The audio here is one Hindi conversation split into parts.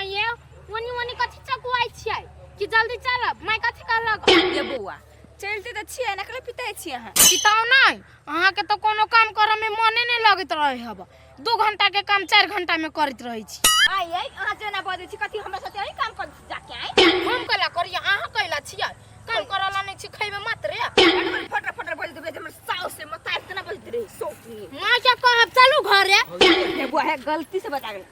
आइए वनी कथि चकुआई छियै कि जल्दी चलब मैं कथि करलक ये बौआ चलते त छियै नकले पिताय छियै अहाँ पिताओ नहीं अहाँ के तो कोनो काम करे में मने नहीं लगत रहे हब 2 घंटा के काम 4 घंटा में करत रही छी आई अहाँ जेना बजै छी कथि हमरा साथे अही काम कर जाके आई हम कला करिए अहाँ कैला छियै काम करला नहीं छी खइबे मत रे फटर फटर बजै देबे हमर साउस से मत आइब तना बजै रे सोकी मैं क्या कहब चलू घरे ये बुआ है गलती से बता गेल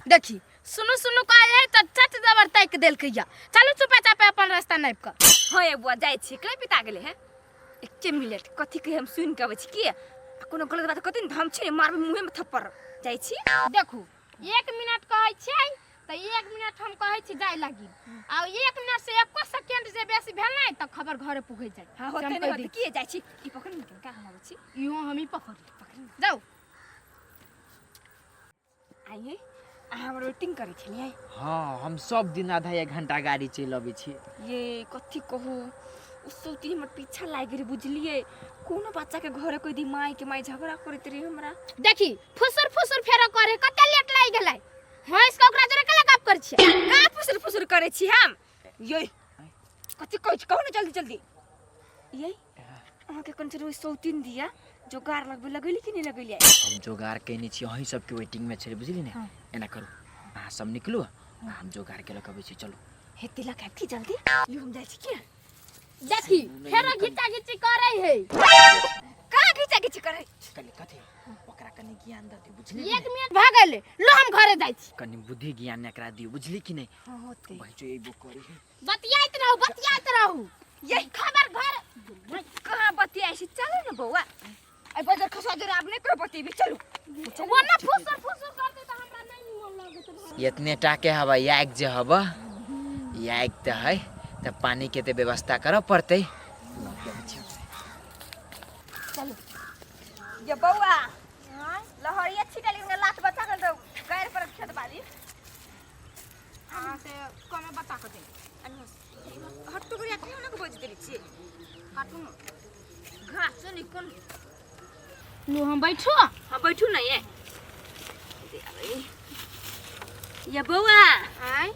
देखी सुनु सुनु कहे त चट जबर तक देल कहिया चलू चुपे चापे अपन रास्ता नाप कर हां ये बुआ जाय छी कले पिता गेले है 1 मिनट कथि के हम सुन के आबै छी की कोनो गलत बात कथि हम छी मारबे मुंह में थप्पड़ जाय छी देखू 1 मिनट कहै छै त 1 मिनट हम कहै छी जाय लागी आ 1 मिनट से 1 सेकंड से बेसी भेल नै त खबर घरे पुगै जाय हां होते नै होते की जाय छी ई पकड़ निकल का हम आबै छी इहो हम ही पकड़ जाऊ आइए हमर वेटिंग करे छलिए हां हम सब दिन आधा 1 घंटा गाड़ी चलाबै छी ये कथि कहू उसौती हमर पीछा लाग रे बुझलिए कोनो बच्चा के घरे कोई दी माई के माई झगड़ा करत रे हमरा देखी फुसुर फुसुर फेरा करे कते लेट लाग गेलै हां इसका ओकरा जरे कला गप कर छी का फुसुर फुसुर करे छी हम ये कथि कहू न जल्दी जल्दी ये अहाँ के कंचर उसौतीन दिया जोगार लगैली कि नहीं लगैली हम जोगार कैनी छी अही सब के वेटिंग में छै बुझली ने एना करू अहाँ सब निकलू हम जोगार के लक आबै छी चलू हे तिलक है कि जल्दी यो हम जाय छी की देखी फेरा घिचा घिची करे है का घिचा घिची करे कनी कथि ओकरा कनी ज्ञान दती बुझली 1 मिनट भागले लो हम घरे जाय छी कनी बुद्धि ज्ञान एकरा दियो बुझली कि नहीं हां होते भाई जो ए बुक करी बतियाइत रहू यही खबर घर कहां बतियाई छी चलो न बौआ आई बाजार खसा दे आपने करो पति भी चलो वो ना फुसुर फुसुर करते त हमरा नहीं मन लागत इतने टाके हवा याक जे हवा याक त है त पानी के ते व्यवस्था कर पड़ते चलो ये बौआ लहरिया छिटली में लात बचा कर दो गैर पर खेत बाली हां से कमे बता के दे हट्टू करिया क्यों न बज देली छी काटू घास नि कोन लो हम बैठो हां बैठू न ये बौआ आय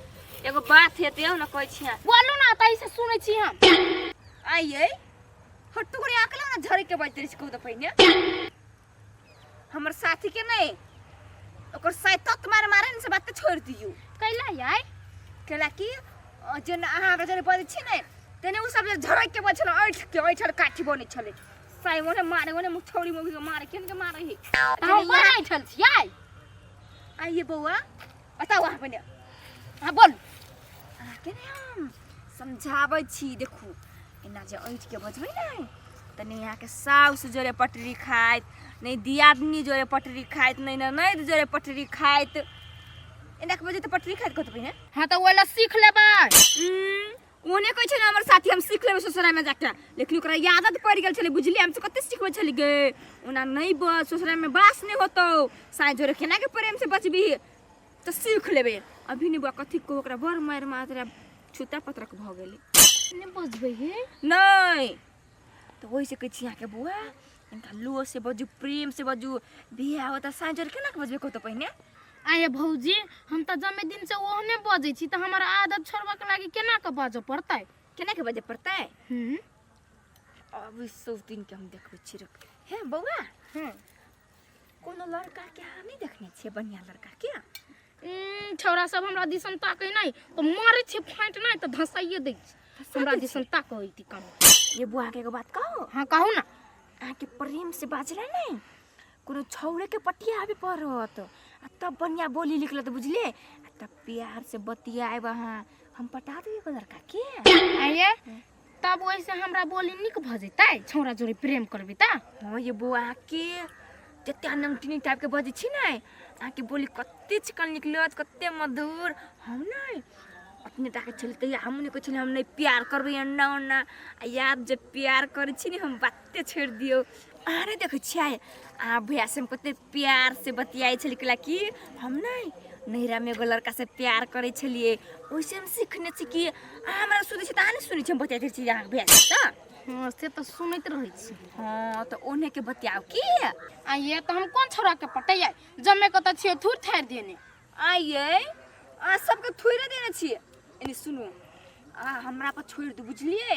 एगो बात हेते न कहै छी बोलू ना तई से सुनै छी हम आइए हट्टू करिया अकला न झरे के बज देली छी कहू त पहिने हमर साथी के नहीं ओकर सैतत मारे न से बात छोड़ दियो कैला याय केला की जन अहाँ जरे बजै छी नै तने उ सब झरक के बछल ऐठ काठी बनै छले साइ मोने मारे मोने मुछौड़ी मोगी के मारे केन के मारे हे हम बनाइ छल छियै आइए बौआ बताओ वहां बने हां बोल केने हम समझाबै छी देखू एना जे ऐठ के बजबै नै तने यहाँ के साउस जोरे पटरी खाइत नहीं दियादनी जोरे पटरी खाइत नहीं ननद जोरे पटरी खाइत एना के बजे त पटरी खाइत कत पहिने हां त ओला सीख लेबै ओने कहै छै न हमर साथी हम सीख लेबै ससुराल में जाके लेकिन ओकरा आदत पड़ गेल छले बुझली हमसे कते सीखबै छली गे ओना नहीं बस ससुराल में बास नहीं होतो साइ जोरे केना के प्रेम से बचबी त सीख लेबे अभी नहीं बा कथि को ओकरा बर मार मातरा छुता पत्रक भ गेली ने बजबै हे नहीं तो वही से कहै छी यहाँ के बुआ इनका लो से बजू प्रेम से बजू बियाह होता साइ जोरे केना के बजबे को त पहिने आये भौजी हम त जमे दिन से ओहने बजै छी त हमर आदत छोड़बा के लागि केना के बजो पड़तै केना के बजे पड़तै अब सब दिन के हम देखबै छी रख हे बौआ कोनो लड़का के अहाँ नहीं देखने छियै बढ़िया लड़का के छौरा सब हमरा दिसन ताकै नै त मारै छै फाइट नै त धसाइए दै छै हमरा दिसन ताकै ती काम ये बुआ के एगो बात कहू हां कहू ना अहाँ के प्रेम से बाजला नहीं कोनो छौरे के पटिया आबे पड़त तब बढ़िया बोली निकलत बुझले तब प्यार से बतियाए वहां हम पटा देबे को लड़का के आये तब वैसे हमरा बोली निक भ जैतै छौरा जोरे प्रेम करबी त हां ये बुआ के जते नमकीनी टाइप के बजे छी नै आ के बोली कते चिकन निकलत कते मधुर हम नहीं अपने टाके चलते हमने को हम नहीं प्यार करबे अन्ना अन्ना याद जब प्यार करे छी नि हम बाते छोड़ दियो आरे देखै छियै आ भैया से हम कते प्यार से बतियाई छली कला कि हम नहीं नैरा में एगो लड़का से प्यार करे छलिए ओइसे हम सीखने छी कि हमरा सुनै छी त आने सुनै छी हम बतियाई छी यहाँ भैया से त हां से त सुनैत रहै छी हां त ओने के बतियाओ की आ ये त हम कोन छोरा के पटैयै जम्मे क त छियो थूर थार देने आइए सबके थोड़े देने छिए एनी सुनो हमरा पर छोड़ दू बुझलिए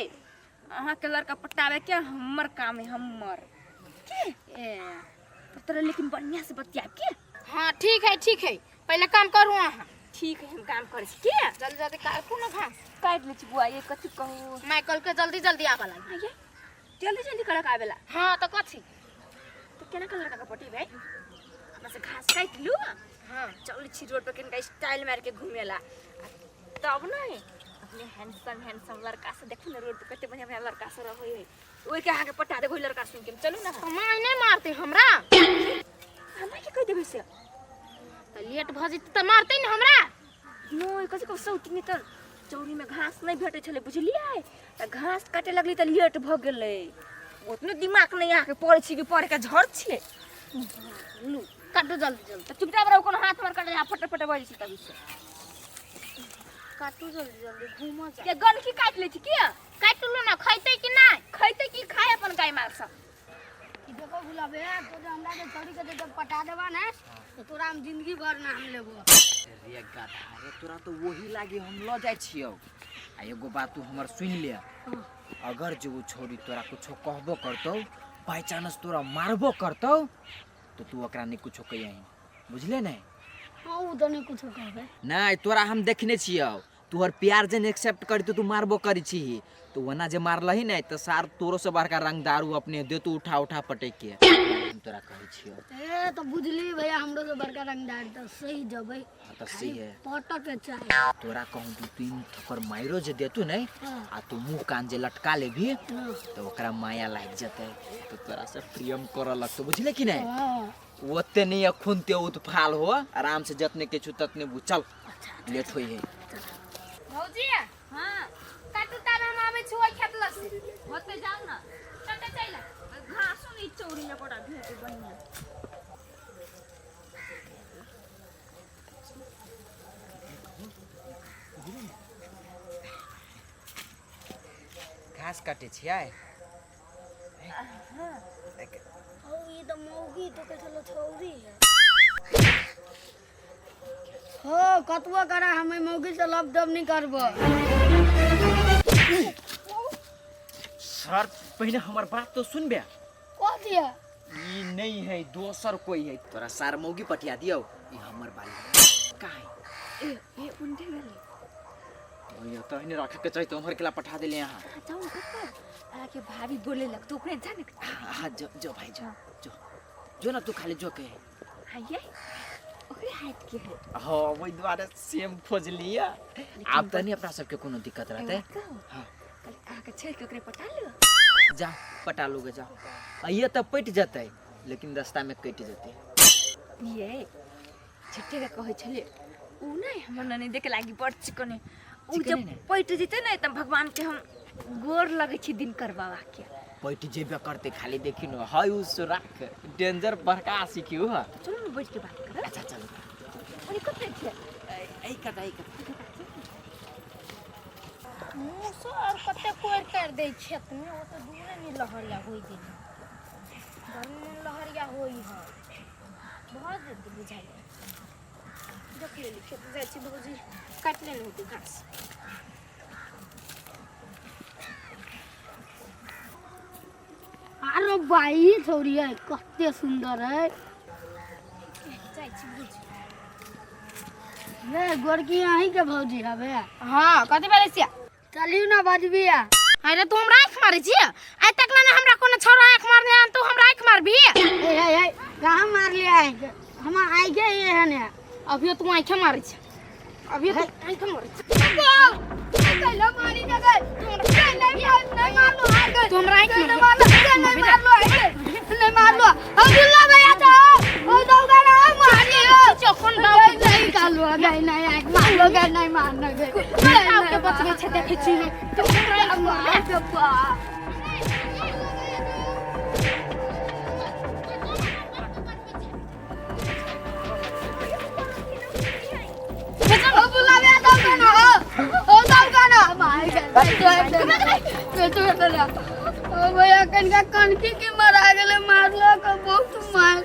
अहाँ के लड़का पटावे के हमर काम है हमर के ए तो तोरा लेकिन बढ़िया से बतिया के हाँ ठीक है पहले काम करू अहाँ ठीक है हम काम करे छी के जल्दी जल्दी काटू ना घास काट ले छी बुआ ये कथि कहू मैं कल के जल्दी जल्दी आवा लागी ये जल्दी जल्दी करक आवेला हाँ तो कथी तो केना के लड़का के पटी भाई हमरा से घास काट लू हाँ चल छी रोड पर केनका स्टाइल मार के घूमेला तब नहीं अपने हैंडसम लड़का से देखो ना रोड पे कते बढ़िया लड़का से रहई है ओइ के आगे पटा दे कोई लड़का सुन के चलू ना हम नहीं मारते हमरा हमरा के कह देबे से तो लेट भ जत त मारते न हमरा नो कथि को सौती में त चौरी में घास नहीं भेटे छले बुझलिए त घास काटे लगली त लेट भ गेलै ओतनो दिमाग नहीं आके पड़े छी कि पड़े के झड़ छिए लू काटू जल्दी जल्दी त चुपचाप रहो कोनो हाथ मार काटे फटे बजे छी तभी से काटू जल्दी जल्दी घूम जा के गन की काट ले छी के काट लो ना खैते कि नहीं खैते की खाए अपन गाय मार सा कि देखो गुलाबे तो जो हमरा के छोड़ी के जब पटा देबा ना तो तोरा हम जिंदगी भर ना हम लेबो रे गाधा रे तोरा तो वही लागे हम ल जाय छियौ आ एगो बात तू हमर सुन ले अगर जो वो छोड़ी तोरा कुछो कहबो करतौ बाय चांस तोरा मारबो करतौ तो तू ओकरा नहीं कुछो कहियही बुझले नहीं हां उ तो नहीं कुछ कहबे नहीं तोरा हम देखने छियौ तोहर प्यार जन एक्सेप्ट करी तो तू मारबो करी छी तो वना जे मारलही नहीं तो सार तोरो से बड़का रंग दारू अपने दे तू उठा पटक के हम तोरा कहै छियौ ए तो बुझली भैया हमरो से बड़का रंगदार तो सही जबै हां तो सही है पटक के चाहिए तोरा कहूं तू तीन ठोकर माइरो जे देतू नहीं आ तू मुंह कान जे लटका लेभी तो ओकरा माया लाग जते तो तोरा से प्रेम कर लगतो बुझले कि नहीं हां ओते नहीं अखुनते उत्फाल हो आराम से जतने के छु ततने बु चल लेट होई है भौजी हां काटू तार हम आवे छुआ खेतला से होते जाओ ना चलते चला घासो नहीं चौरी में पड़ा भेटे बढ़िया घास काटे छियै ओ ये तो मौगी तो के चलो छौरी है हो कतवा करा हमें मौगी से लब दब नहीं करबो सर पहले हमार बात तो सुन बे कह दिया ई नहीं है दोसर कोई है तोरा सार मौगी पटिया दियो ई हमर बाली काहे ए उनते गेले ओए तो इने रखे के चाहिए तो हमर केला पठा देले यहां जाओ कत आके भाभी बोले लग तो ओकरे जाने हां जो भाई जो ना तू खाली जो के हां ये ओकरे हाथ के है हां वही द्वारा सेम खोज लिया आप तनी अपना सबके कोनो दिक्कत रहते हां कल आके छे के ओकरे पटा लो जा पटा लोगे जा ये तो पट जते लेकिन रास्ता में कट जते ये छट्टे का कहे छले उ नहीं हमर नने देखे लागी बड़ चिकने उ जब पट जते ना त भगवान के हम गोर लगे छी दिन करबावा के पट जेबे करते खाली देखी न हाय उस राख डेंजर बड़का सिखियो ह चलो न बैठ के बात कर अच्छा चल अनि कते छे ei कता मुसो और कते कोर कर दे खेत में वो तो दूरे नहीं लहरिया होई दिन घर में लहरिया होई है बहुत जल्दी बुझाई देख ले खेत जाय छी भौजी काट ले होती घास अरे भाई छोरी है कते सुंदर है जाय छी भौजी रे गोरकी आही के भौजी हवे हां कथि बोले छिया चलियो ना बजबिया अरे तू हमरा आंख मारे छी आइ तक ना हमरा कोनो छोरा आंख मारले तू हमरा आंख मारबी ए कहां मार लिया है हम आइ के ये ने अभी तू आंख मारे छी अभी तू आंख मारे छी कहला मारी ना गए नहीं मारलो आ तू हमरा आंख मारलो नहीं मारलो अब्दुल्ला भैया तो ओ दौड़ा ना मारियो चोखन दाव नहीं कालो गए नहीं आंख मारलो गए नहीं मारना गए आपके बचने छे देखे छी तू हमरा आंख मार बाबा भैया कनका कनकी के मारा गेले मारलो का बहुत मार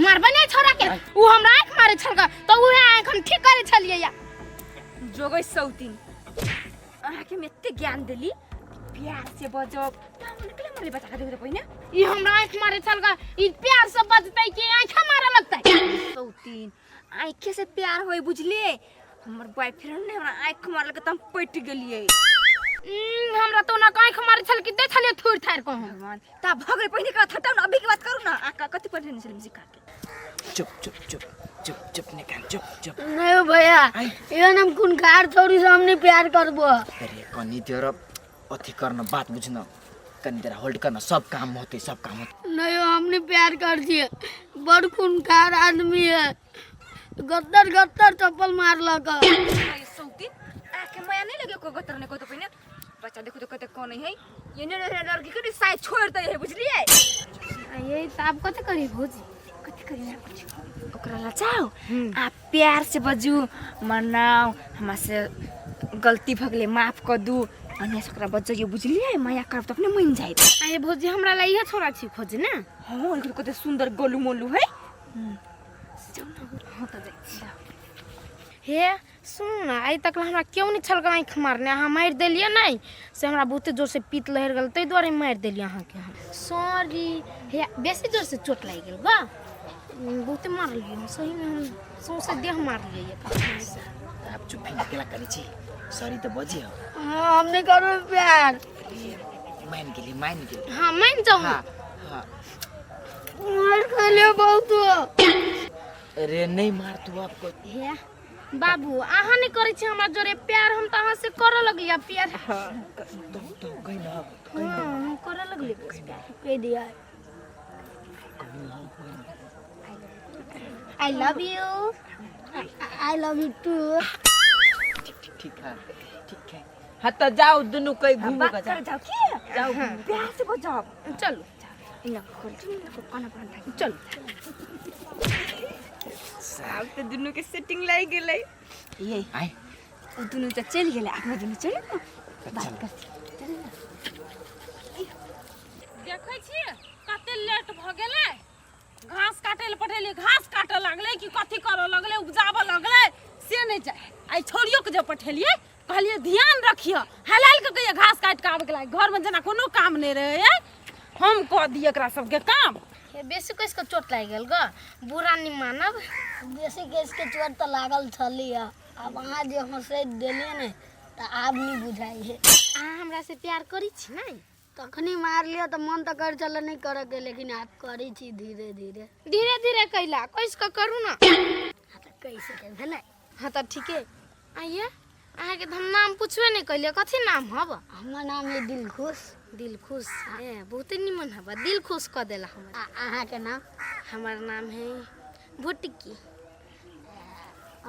मारबे नहीं छोरा के उ हमरा आंख मारे छलका तो उहे आंख हम हम ठीक करे छलिए या जोगै सौतीन आके में एते ज्ञान देली प्यार से बजब ना निकले मरे बता दे पहिने ई हमरा आंख मारे छल का ई प्यार से बजतै कि आंख मारे लगतै सौतीन आंखे से प्यार होय बुझले हमर बॉयफ्रेंड ने हमरा आंख मारल के त हम पट गेलिए हमरा तो ना आंख मारे छल कि दे छलिए थोड़ थार कहूं भगवान ता भगले पहिने का थटाउ न अभी के बात करू ना आका कति पढ़ने छल मुझे काके चुप चुप चुप चुप चुप निकाल चुप चुप नहीं भैया ये हम कुनकार छोरी सामने प्यार करबो अरे कनी तेरा अथी करना बात बुझना कनी तेरा होल्ड करना सब काम होते सब काम होते नहीं हमने प्यार कर दिए बड़ कुनकार आदमी है गद्दर गद्दर चप्पल मार लगा सौतीन आके माया नहीं लगे को गतर ने को तो पहिने बच्चा देखो तो कते कौन है ये ने लड़की के शायद छोड़ दे है बुझलिए ये साहब कते करी भौजी कति करी ना कुछ ओकरा लचाओ आप प्यार से बजू मनाओ हमरा से गलती भगले माफ कर दू अन्य सकरा बच्चा ये बुझलिए माया करब त अपने मन जाई ये भौजी हमरा ला इहे छोरा छी खोज ना हां ओकरा कते सुंदर गोलू मोलू है हे सुन ना आई तक हमरा क्यों नहीं छल का आंख मारने हम मार देलिए नहीं से हमरा बहुते जोर से पीत लहर गेल तै द्वारे मार देलिए अहाँ के हम सॉरी हे बेसी जोर से चोट लाग गेल बा बहुते मार लिए सही में हम सौसे देह मार लिए ये आप चुप ही निकला करी छी सॉरी तो बजी हो हां हमने करो प्यार मान गेली हां मान जाऊ हां हां मार खेले बहुत अरे नहीं मार तू आपको हे बाबू आहा नहीं करे छी हमरा जोरे प्यार हम त अहाँ से करे लगलिया प्यार तो कहीं ना हम करे लगली कह दिया I love you I love you too ठीक है हाँ तो जाओ दोनों कहीं घूमो का कर जाओ की जाओ प्यार से बजाओ चलो इना को खाना बना चलो साहब तो दोनों के सेटिंग लाई गेलै ये आए ओ दोनों तो चल गेलै अपना दोनों चल बात करती चल ना देखै छी कते लेट भ गेलै घास काटे ले पठेली घास काटे लगले कि कथि करे लगले उपजाबे लगले से नहीं जाए आई छोरियो के जे पठेलिए कहलिए ध्यान रखियो हलाल के कहिए घास काट के आबे के लाग घर में जना कोनो काम नहीं रहे हम कह दिए एकरा सब के काम ये बेसी केस के चोट लाग गेल ग बुरा नहीं मानब बेसी केस के चोट त लागल छली अब अहाँ जे हंसे देलिए ने त आब नहीं बुझाई है अहाँ हमरा से प्यार करी छी नहीं तखनी मार लिया तो मन तो कर चल नहीं करे के लेकिन आप करी छी धीरे धीरे कैला कैस के करू ना हां त कैसे के भेलै हां त ठीके आइए अहाँ के हम नाम पूछबे नहीं कैले कथि नाम हब हमर नाम है दिल खुश है बहुत निमन हबा दिल खुश क देला हमर अहाँ के नाम हमर नाम है भुटकी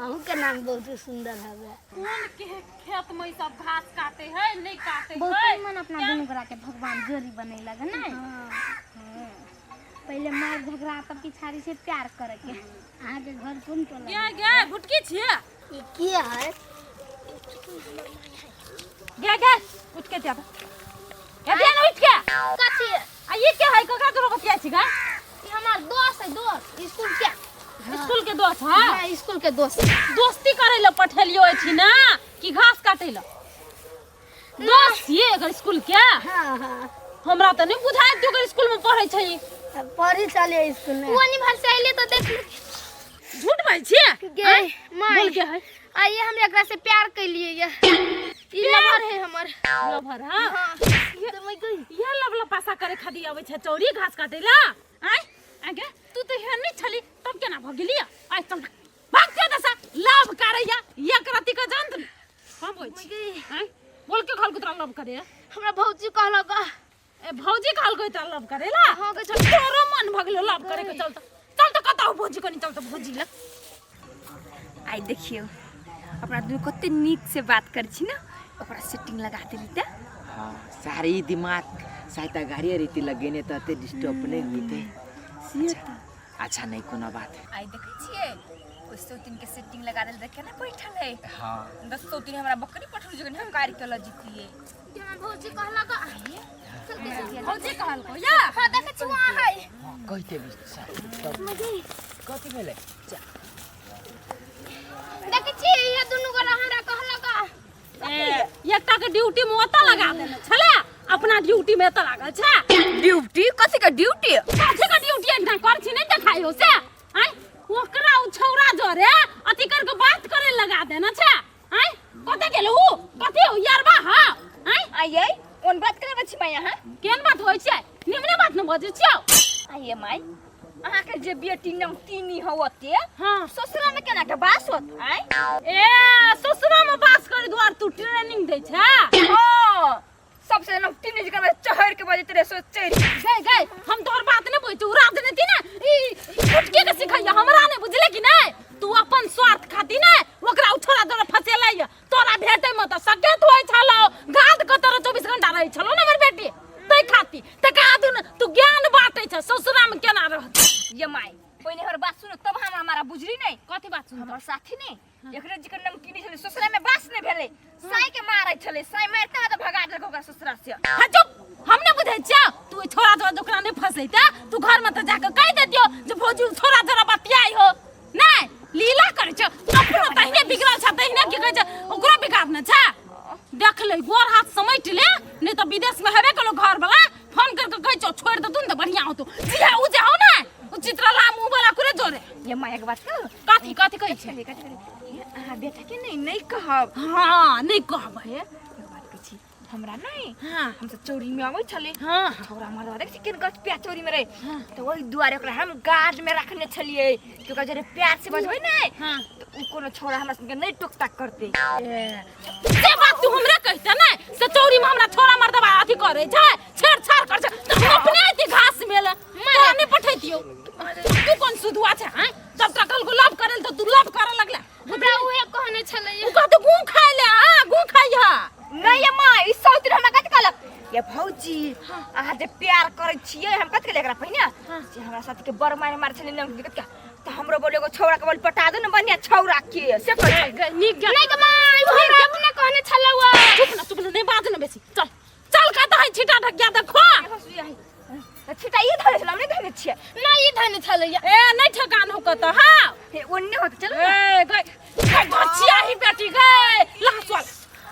अहू के नाम बहुत सुंदर हबे कौन के खेत में सब घास काटे है नहीं काटे है बहुत मन अपना दुनू गोरा के भगवान जोड़ी बने लगे ना पहले मार झगड़ा तब पिछाड़ी से प्यार करे के अहाँ के घर कौन टोला गे भुटकी छिए ये किया है गे उठ के जा ए देन उठ के कथि आ ये क्या है कका करो बतिया छी गा ये हमार दोस्त है दोस्त स्कूल के स्कूल के दोस्त हां हां स्कूल के दोस्त दोस्ती करे ले पठेलियो छी ना कि घास काटे ले दोस्त ये अगर स्कूल के हां हमरा त नहीं बुझाय तू अगर स्कूल में पढ़ै छी पढ़ी चले स्कूल में वो नहीं भर से आइले तो देख झूठ बोल छी गे माय बोल के है आइए हम एकरा से प्यार कैलिए ये लवर है हमर लवर हां ये तो मैं गई ये लवला पासा करे खादी आवे छ चौरी घास काटेला आय आगे तू तो हेन नहीं छली तब केना भ गेली आय चल भाग जा दसा लाभ करैया एक राती का जान तुम हम बोल छी आय बोल के खाल कुतरा लाभ करे हमरा भौजी कहलो ग ए भौजी खाल को त लाभ करेला हां के तोरो मन भगलो लाभ करे के चल त कता भौजी कनी चल त भौजी ल आई देखियो अपना दोनों कते नीक से बात कर छी ना ओकरा सेटिंग लगा देली त हाँ सारी दिमाग साइता गाड़ी रीति लगेने तो ते डिस्टर्ब नहीं होते अच्छा नहीं कोनो बात आई देखै छिए ओ सौतीन के सेटिंग लगा देल देखे ना बैठल है हाँ 10 सौतीन हमरा बकरी पठल जगन हम गाड़ी के ल जीतिए हमरा भौजी कहलो ग आइए भौजी कहल को या हां देखे छी वहां है कहते भी कथी भेले ड्यूटी में ओता लगा देने छले अपना ड्यूटी में त लागल छै ड्यूटी कथी का ड्यूटी कथी का ड्यूटी एना कर छी नहीं देखाई हो से आय ओकरा उ छौरा जोरे अथी कर के बात करे लगा देना छै आय कते गेलु कथी हो यारबा हां आय आइए कोन बात करे बच्ची माय यहाँ केन बात होय छै निमने बात न बजे छियो आइए माय अहाँ के जे बेटी नम तीनी होते हां ससुरा में केना के बास होत आय ए ससुरा में बास करे द्वार तू ट्रेनिंग दे छै हां सबसे नम तीनी जगह में चहर के बजे तेरे सोचे गए हम तोहर बात नहीं बुझ तू राजनीति ना ई फुटके के सिखाइया हमरा नहीं बुझले कि नहीं तू अपन स्वार्थ खाती ना ओकरा छोरा दर फसेलै तोरा भेटे में त सकत होय छलो गाद क तोरा 24 घंटा रही छलो ना हमर बेटी तै खाती त का दू तू ज्ञान बाटै छ ससुरा में केना रहत ये माय पहले हर बात सुनो तब हम हमारा बुझली नहीं कथि बात सुन हमर साथी ने एकरे जिकर नमकीनी छले ससुरा में बास ने भेले साई के मारै छले साई मारता त भगा देलक ओकरा ससुरा से हां चुप हम नहीं बुझै छ तू छोरा छोरा ओकरा नहीं फसैता तू घर में त जाके कह दे दियो जे भौजी छोरा छोरा बतियाई हो नहीं लीला करे छ अपना तहिने बिगड़ल छ तहिने की कहै छ ओकरा बिगाड़ना छ देख ले गोर हाथ समेट ले नहीं तो विदेश में हेबे कलो घर वाला फोन करके कह छ छोड़ दे तू न बढ़िया हो तू जी उ जे हो ना उ चित्रराम उ वाला करे जोरे ये माय एक बात कह कथि कथि कहै छ अहाँ बेटा के नहीं कहब हां नहीं कहबै एक बात कहै छी हमरा नहीं हां हम सब चोरी में आबै छले हां छोरा मरवा देख किन गछ प्याज चोरी में रहे तो वही दुआरे ओकरा हम गार्ड में रखने छलिए कि ओकरा जरे प्यार से बजबै नहीं हां उ कोनो छोरा हमरा संगे नहीं टोकटाक करते से बात तू हमरा कहता ना से चोरी में हमरा छोरा मर दबा अथी करे छै छेड़छाड़ कर छै तो हम अपने अथी घास में ले तोरा नहीं पठैतियो तू कौन सुधुआ छै हैं जब तक कल को लव करल तो तू लव करे लगला हमरा उहे कहने छलै उ कह तो गू खाइ ले हां गू खाइहा नहीं ये माँ इस सौतिर हमरा कथि कहलक ये भौजी अहाँ जे प्यार करै छियै हम कथि कहले एकरा पहिने से हमरा साथी के बर मार छले न दिक्कत का तो हमरो बोले एगो छौरा के बोल पटा दे न बढ़िया छौरा के से कहै निक नहीं ग माय हमरा अपने कहने छलै वा चुप न नहीं बात न बेसी चल चल का त है छिटा ढकिया देखो छिटा ये धरे छला नहीं धरे छियै नहीं ई धने छलै ए नहीं ठकान हो कत हां हे ओन्ने होत चल ए गई बचिया ही बेटी गई लहसवाल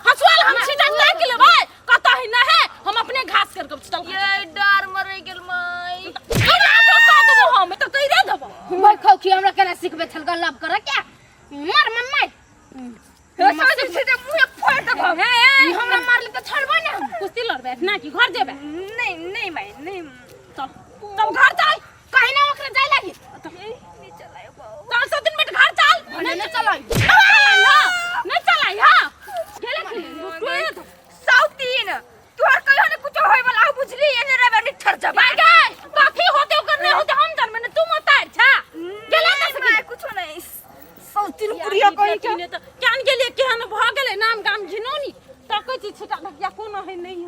हसवाल हम छिटा देख लेबै कत ही न है हम अपने घास कर के चल ये डर मरे गेल माय हम तो कह दे देबो भाई खौ की हमरा केना सिखबे छलगा लव करे क्या मार मम्मी हे साथे छिटा मुहे फोड़ दब हे ई हमरा मारले त छोड़बै ना हम कुश्ती लड़बे ना कि घर जेबे नहीं नहीं माय नहीं चल तब घर चल कहीं ना ओकरा जाय लागी नहीं चलायो बाऊ चल सब दिन में घर चल नहीं चलाई नहीं चलाई हां गेले सौतीन तोहर कहियो ने कुछ होय वाला हो बुझली एने रे निठर जबा गए काफी होते ओकर नहीं होते हम जन में तू मतार छा गेले त मैं कुछ नहीं सौतीन पुरिया कहि के ने त क्यान गेले केहन भ गेले नाम गाम घिनोनी त कहै छी छिटा ढकिया कोनो है नहीं